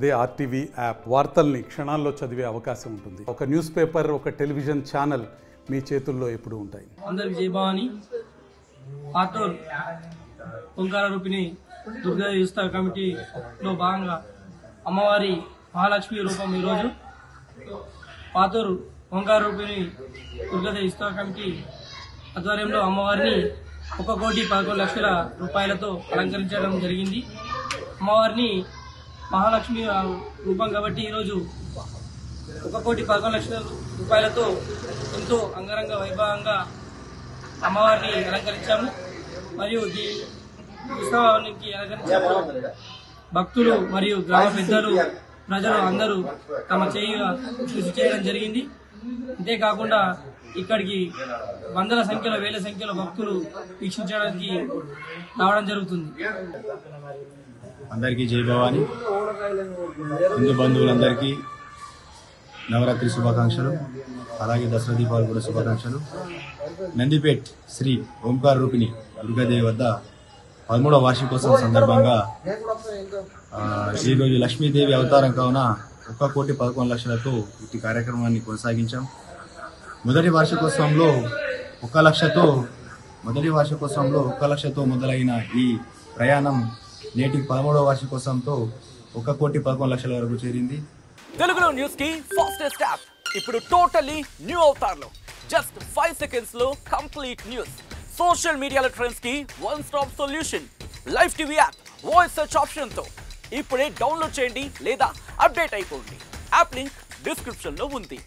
అదే RTV app వార్తల్ని క్షణాల్లో చదివే అవకాశం ఉంటుంది. ఒక న్యూస్ పేపర్, ఒక టెలివిజన్ ఛానల్ మీ చేతుల్లో ఎప్పుడూ ఉంటాయి. అందరికి జై భవాని. పాతూర్ ఓంకార రూపిణి దుర్గా యుస్తా కమిటీలో భాగంగా అమ్మవారి మహాలక్ష్మి రూపం ఈరోజు పాతూర్ ఓంకార రూపిణి దుర్గా యుస్తా కమిటీ ఆధ్వర్యంలో అమ్మవారిని 1,11,00,000 రూపాయలతో అలంకరించడం జరిగింది. అమ్మవారిని మహాలక్ష్మి రూపం కాబట్టి ఈరోజు 1,11,00,000 రూపాయలతో ఎంతో అంగరంగ వైభవంగా అమ్మవారిని అలంకరించాము. మరియు ఈ ఉత్సవానికి అలంకరించాము. భక్తులు మరియు గ్రామ పెద్దలు, ప్రజలు అందరూ తమ కృషి చేయడం జరిగింది. అంతేకాకుండా ఇక్కడికి వందల సంఖ్యలో, వేల సంఖ్యలో భక్తులు వీక్షించడానికి రావడం జరుగుతుంది. అందరికీ జై భవాని. హిందూ బంధువులందరికీ నవరాత్రి శుభాకాంక్షలు, అలాగే దసరా దీపావళి కూడా శుభాకాంక్షలు. నందిపేట్ శ్రీ ఓంకార రూపిణి దుర్గాదేవి వద్ద 13వ వార్షికోత్సవం సందర్భంగా ఈరోజు లక్ష్మీదేవి అవతారం కావున 1,11,00,000తో ఇటు కార్యక్రమాన్ని కొనసాగించాం. మొదటి వార్షికోత్సవంలో 1,00,000తో మొదలైన ఈ ప్రయాణం నేటికి 13వ వార్షికోత్సవంతో 1,11,00,000 వరకు చేరింది. తెలుగులో న్యూస్ కి ఫాస్టెస్ట్ యాప్ ఇప్పుడు టోటల్లీ న్యూ అవతార్లో జస్ట్ 5 సెకండ్స్ లో కంప్లీట్ న్యూస్. సోషల్ మీడియాలో ట్రెండ్స్ కి one stop solution. Live TV app voice search option తో ఇప్పుడే డౌన్లోడ్ చేయండి లేదా అప్డేట్ అయిపోండి. యాప్ లింక్ డిస్క్రిప్షన్ లో ఉంది.